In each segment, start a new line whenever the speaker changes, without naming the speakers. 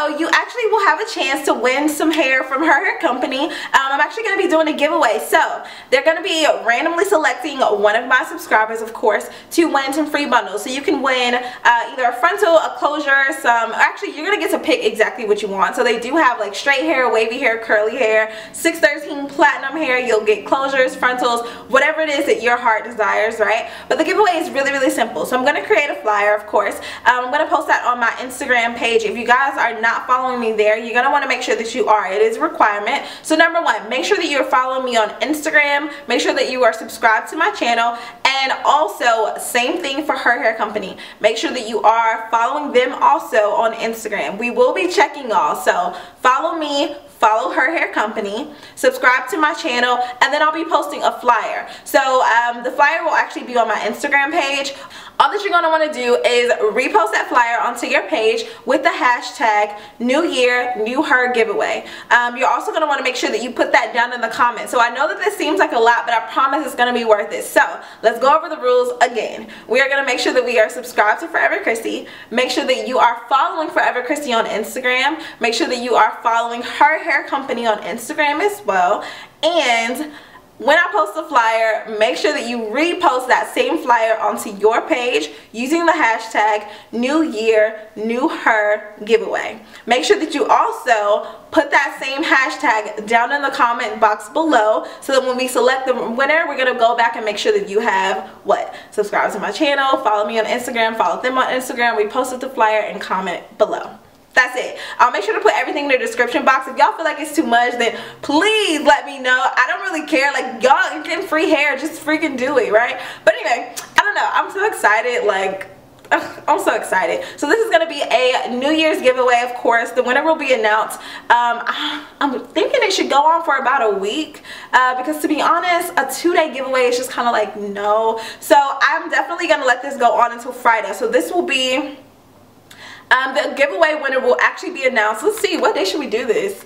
So you actually will have a chance to win some hair from Herhaircompany. I'm actually going to be doing a giveaway. So they're going to be randomly selecting one of my subscribers, of course, to win some free bundles. So you can win either a frontal, a closure, actually you're going to get to pick exactly what you want. So they do have like straight hair, wavy hair, curly hair, 613 platinum hair. You'll get closures, frontals, whatever it is that your heart desires, right? But the giveaway is really, really simple. So I'm going to create a flyer, of course. I'm going to post that on my Instagram page. If you guys are not following me there, you're going to want to make sure that you are. It is a requirement. So number one, make sure that you're following me on Instagram. Make sure that you are subscribed to my channel. And also, same thing for Herhaircompany. Make sure that you are following them also on Instagram. We will be checking y'all. So follow me, follow Herhaircompany, subscribe to my channel, and then I'll be posting a flyer. So the flyer will actually be on my Instagram page. All that you're going to want to do is repost that flyer onto your page with the hashtag New Year, New Her Giveaway. You're also going to want to make sure that you put that down in the comments. So I know that this seems like a lot, but I promise it's going to be worth it. So let's go over the rules again. We are going to make sure that we are subscribed to ForeverCryssy. Make sure that you are following ForeverCryssy on Instagram. Make sure that you are following Herhaircompany on Instagram as well. And when I post a flyer, make sure that you repost that same flyer onto your page using the hashtag New Year, New Her Giveaway. Make sure that you also put that same hashtag down in the comment box below so that when we select the winner, we're going to go back and make sure that you have what? Subscribe to my channel, follow me on Instagram, follow them on Instagram, repost the flyer, and comment below. That's it. I'll make sure to put everything in the description box. If y'all feel like it's too much, then please let me know. I don't really care. Like, y'all getting free hair, just freaking do it, right? But anyway, I don't know. I'm so excited. Like, I'm so excited. So this is going to be a New Year's giveaway, of course. The winner will be announced. I'm thinking it should go on for about a week because, to be honest, a 2-day giveaway is just kind of like, no. So I'm definitely going to let this go on until Friday. So this will be... the giveaway winner will actually be announced. Let's see, what day should we do this?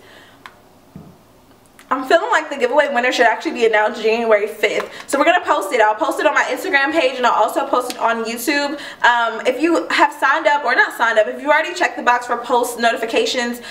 I'm feeling like the giveaway winner should actually be announced January 5th. So we're going to post it. I'll post it on my Instagram page, and I'll also post it on YouTube. If you have signed up or not signed up, if you already checked the box for post notifications,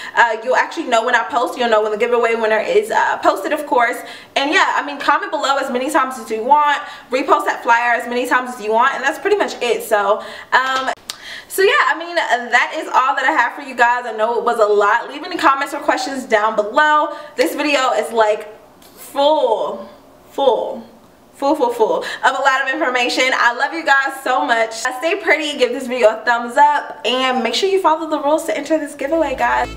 you'll actually know when I post. You'll know when the giveaway winner is posted, of course. And yeah, I mean, comment below as many times as you want. Repost that flyer as many times as you want. And that's pretty much it. So yeah, I mean, that is all that I have for you guys. I know it was a lot. Leave any comments or questions down below. This video is like full of a lot of information. I love you guys so much. Stay pretty, give this video a thumbs up, and make sure you follow the rules to enter this giveaway, guys.